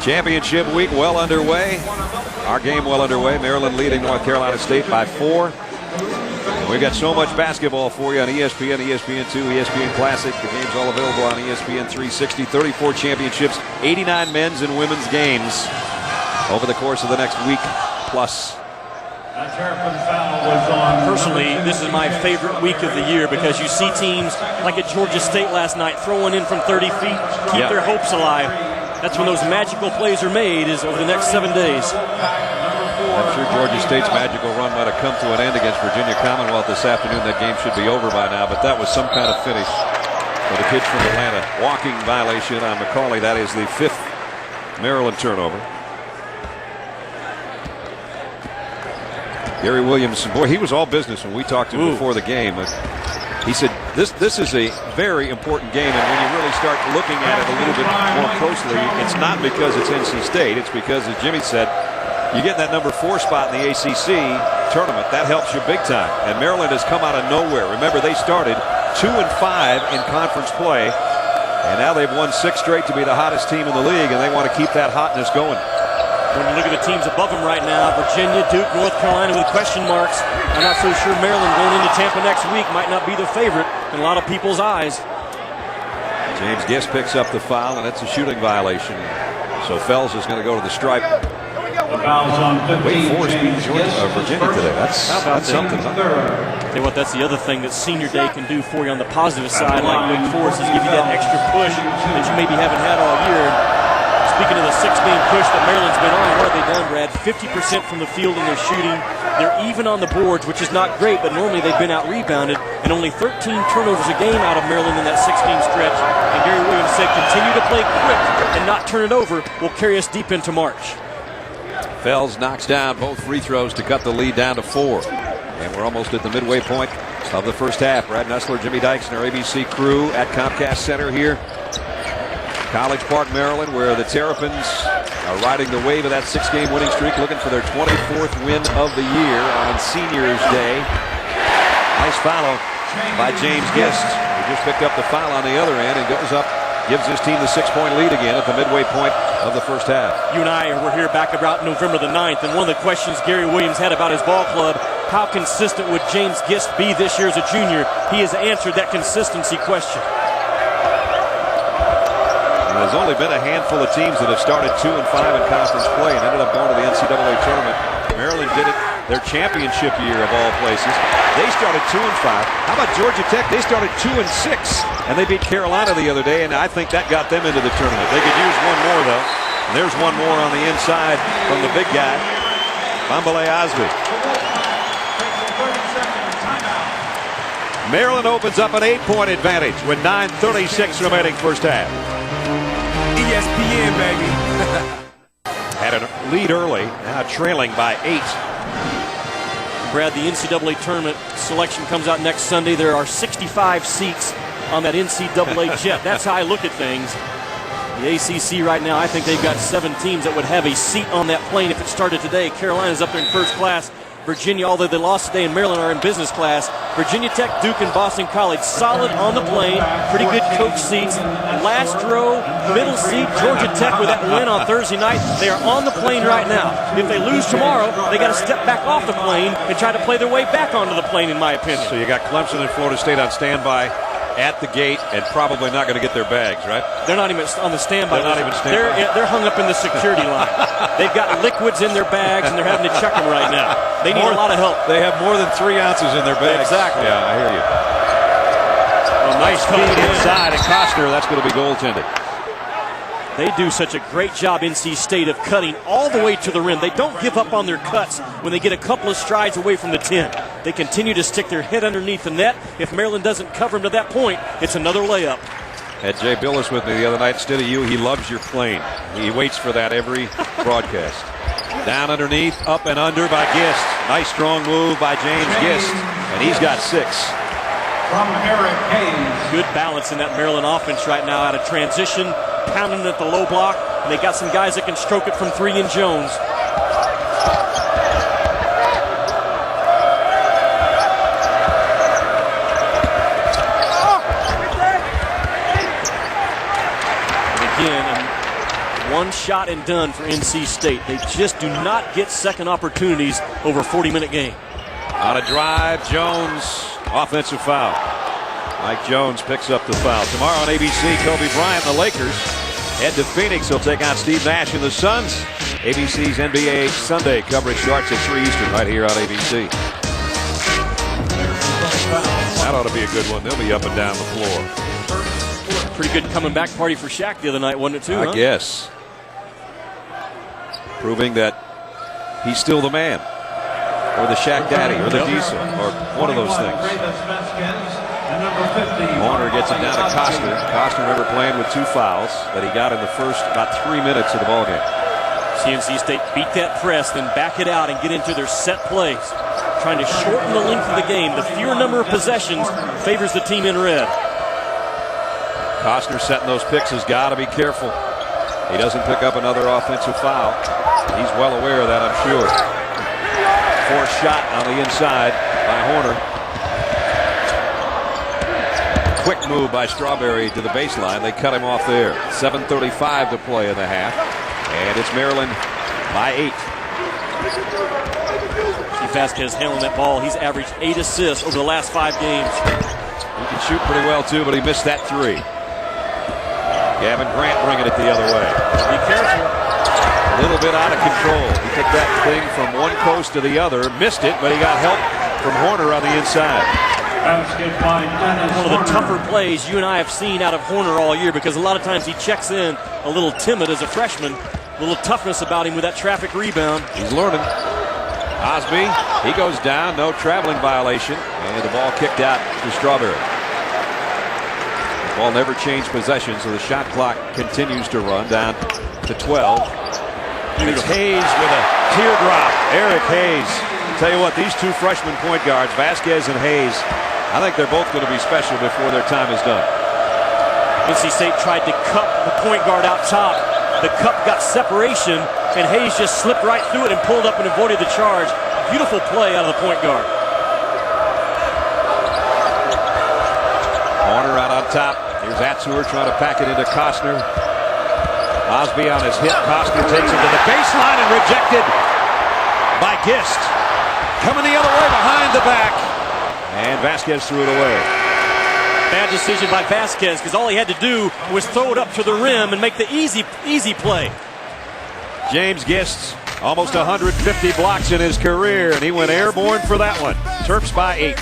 Championship week well underway. Our game well underway. Maryland leading North Carolina State by 4. We got so much basketball for you on ESPN, ESPN2, ESPN Classic. The game's all available on ESPN 360. 34 championships, 89 men's and women's games over the course of the next week plus. Personally, this is my favorite week of the year because you see teams like at Georgia State last night throwing in from 30 feet, keep their hopes alive. That's when those magical plays are made, is over the next 7 days. I'm sure Georgia State's magical run might have come to an end against Virginia Commonwealth this afternoon. That game should be over by now, but that was some kind of finish for the kids from Atlanta. Walking violation on McCauley. That is the 5th Maryland turnover. Gary Williams, boy, he was all business when we talked to him before the game. He said, this is a very important game, and when you really start looking at it a little bit more closely, it's not because it's NC State. It's because, as Jimmy said, you get that number 4 spot in the ACC tournament. That helps you big time. And Maryland has come out of nowhere. Remember, they started 2-5 in conference play, and now they've won 6 straight to be the hottest team in the league, and they want to keep that hotness going. When you look at the teams above them right now, Virginia, Duke, North Carolina with question marks. I'm not so sure Maryland going into Tampa next week might not be the favorite in a lot of people's eyes. James Gist picks up the foul, and it's a shooting violation. So Fells is going to go to the stripe. Wake Forest beat Virginia today. That's something. Tell you what, that's the other thing that senior day can do for you on the positive side, like Wake Forest, is give you that extra push that you maybe haven't had all year. Speaking of the 6-game push that Maryland's been on, what have they done, Brad? 50% from the field in their shooting. They're even on the boards, which is not great, but normally they've been out-rebounded, and only 13 turnovers a game out of Maryland in that 6-game stretch. And Gary Williams said, continue to play quick and not turn it over will carry us deep into March. Fells knocks down both free throws to cut the lead down to 4. And we're almost at the midway point of the first half. Brad Nessler, Jimmy Dykes, and our ABC crew at Comcast Center here. College Park, Maryland, where the Terrapins are riding the wave of that 6-game winning streak, looking for their 24th win of the year on Seniors Day. Nice follow by James Gist, who just picked up the foul on the other end and goes up, gives his team the 6-point lead again at the midway point of the first half. You and I were here back about November the 9th, and one of the questions Gary Williams had about his ball club, how consistent would James Gist be this year as a junior? He has answered that consistency question. There's only been a handful of teams that have started 2-5 in conference play and ended up going to the NCAA tournament. Maryland did it their championship year of all places. They started 2-5. How about Georgia Tech? They started 2-6, and they beat Carolina the other day, and I think that got them into the tournament. They could use one more, though. And there's one more on the inside from the big guy, Bambale Osby. Maryland opens up an 8-point advantage with 9:36 remaining first half. ESPN, baby. Had a lead early, now trailing by 8. Brad, the NCAA tournament selection comes out next Sunday. There are 65 seats on that NCAA jet. That's how I look at things. The ACC right now, I think they've got 7 teams that would have a seat on that plane if it started today. Carolina's up there in first class. Virginia, although they lost today in Maryland, are in business class. Virginia Tech, Duke, and Boston College solid on the plane. Pretty good coach seats. Last row, middle seat, Georgia Tech with that win on Thursday night. They are on the plane right now. If they lose tomorrow, they got to step back off the plane and try to play their way back onto the plane, in my opinion. So you got Clemson and Florida State on standby at the gate and probably not going to get their bags, right? They're not even on the standby. They're not even standby. They're hung up in the security line. They've got liquids in their bags, and they're having to check them right now. They need a lot of help. They have more than 3 ounces in their bags. Exactly. Yeah, I hear you. Nice feed inside, and Costner, that's going to be goaltended. They do such a great job, NC State, of cutting all the way to the rim. They don't give up on their cuts when they get a couple of strides away from the 10. They continue to stick their head underneath the net. If Maryland doesn't cover them to that point, it's another layup. Had Jay Billis with me the other night. Instead of you, he loves your plane. He waits for that every broadcast. Down underneath, up and under by Gist. Nice strong move by James Gist, and he's got 6. From Eric Hayes. Good balance in that Maryland offense right now out of transition, pounding at the low block, and they got some guys that can stroke it from 3 in Jones. one shot and done for NC State. They just do not get second opportunities over a 40-minute game. On a drive, Jones, offensive foul. Mike Jones picks up the foul. Tomorrow on ABC, Kobe Bryant and the Lakers head to Phoenix. He'll take on Steve Nash and the Suns. ABC's NBA Sunday coverage starts at 3 Eastern right here on ABC. That ought to be a good one. They'll be up and down the floor. Pretty good coming back party for Shaq the other night, wasn't it, too? I guess. Proving that he's still the man. Or the Shaq Daddy, or the Diesel, or one of those things. Horner gets it down to Costner. Costner never playing with 2 fouls that he got in the first about 3 minutes of the ballgame. NC State beat that press, then back it out and get into their set plays. Trying to shorten the length of the game. The fewer number of possessions favors the team in red. Costner setting those picks has got to be careful. He doesn't pick up another offensive foul. He's well aware of that, I'm sure. Forced shot on the inside by Horner. Quick move by Strawberry to the baseline. They cut him off there. 7:35 to play in the half. And it's Maryland by 8. Steve Vasquez handling that ball. He's averaged 8 assists over the last 5 games. He can shoot pretty well, too, but he missed that 3. Gavin Grant bringing it the other way. Be careful. A little bit out of control. He took that thing from one coast to the other. Missed it, but he got help from Horner on the inside. One of the tougher plays you and I have seen out of Horner all year, because a lot of times he checks in a little timid as a freshman. A little toughness about him with that traffic rebound. He's learning. Osby, he goes down. No traveling violation. And the ball kicked out to Strawberry. The ball never changed possession, so the shot clock continues to run down to 12. It's Hayes with a teardrop. Eric Hayes. Tell you what, these 2 freshman point guards, Vasquez and Hayes, I think they're both going to be special before their time is done. NC State tried to cup the point guard out top. The cup got separation, and Hayes just slipped right through it and pulled up and avoided the charge. Beautiful play out of the point guard. Horner out on top. Here's Atzur trying to pack it into Costner. Osby on his hit. Costner takes it to the baseline and rejected by Gist. Coming the other way behind the back. And Vasquez threw it away. Bad decision by Vasquez, because all he had to do was throw it up to the rim and make the easy play. James Gist, almost 150 blocks in his career, and he went airborne for that one. Terps by 8.